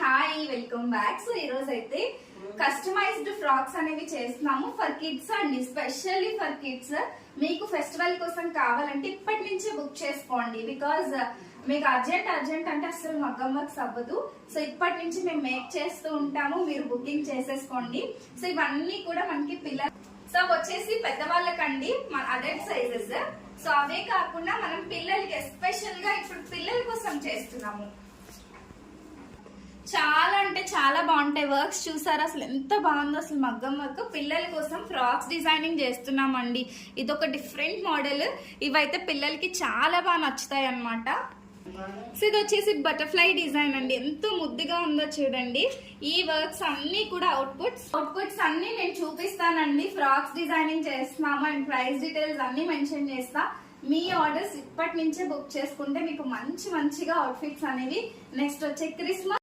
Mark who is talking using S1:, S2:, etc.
S1: Hi welcome back. So ఈ రోజు అయితే కస్టమైజ్డ్ ఫ్రాక్స్ అనేవి చేస్తున్నాము ఫర్ కిడ్స్ అండి, స్పెషల్లీ ఫర్ కిడ్స్. మీకు ఫెస్టివల్ కోసం కావాలంటే ఇప్పటి నుంచే బుక్ చేసుకోండి, బికాజ్ మీకు అర్జెంట్ అంటే అసలు మగ్గం వర్క్స్ అవ్వదు. సో ఇప్పటి నుంచి మేము మేక్ చేస్తూ ఉంటాము, మీరు బుకింగ్ చేసేసుకోండి. సో ఇవన్నీ కూడా మనకి పిల్లలు సో వచ్చేసి పెద్దవాళ్ళకండి మన అడల్ట్ సైజెస్. సో అవే కాకుండా మనం పిల్లలకి ఎస్పెషల్ గా ఇప్పుడు పిల్లల కోసం చేస్తున్నాము. చాలా అంటే చాలా బాగుంటాయి వర్క్స్. చూసారా అసలు ఎంత బాగుందో, అసలు మగ్గం వర్క్. పిల్లల కోసం ఫ్రాక్స్ డిజైనింగ్ చేస్తున్నామండి. ఇది ఒక డిఫరెంట్ మోడల్. ఇవైతే పిల్లలకి చాలా బాగా నచ్చుతాయి అన్నమాట. సో ఇది వచ్చేసి బటర్ఫ్లై డిజైన్ అండి, ఎంతో ముద్దుగా ఉందో చూడండి. ఈ వర్క్స్ అన్ని కూడా అవుట్పుట్స్ అన్ని నేను చూపిస్తానండి. ఫ్రాక్స్ డిజైనింగ్ చేస్తున్నాము అండ్ ప్రైస్ డీటెయిల్స్ అన్ని మెన్షన్ చేస్తా. మీ ఆర్డర్స్ ఇప్పటి నుంచే బుక్ చేసుకుంటే మీకు మంచిగా అవుట్ఫిట్స్ అనేవి నెక్స్ట్ వచ్చే క్రిస్మస్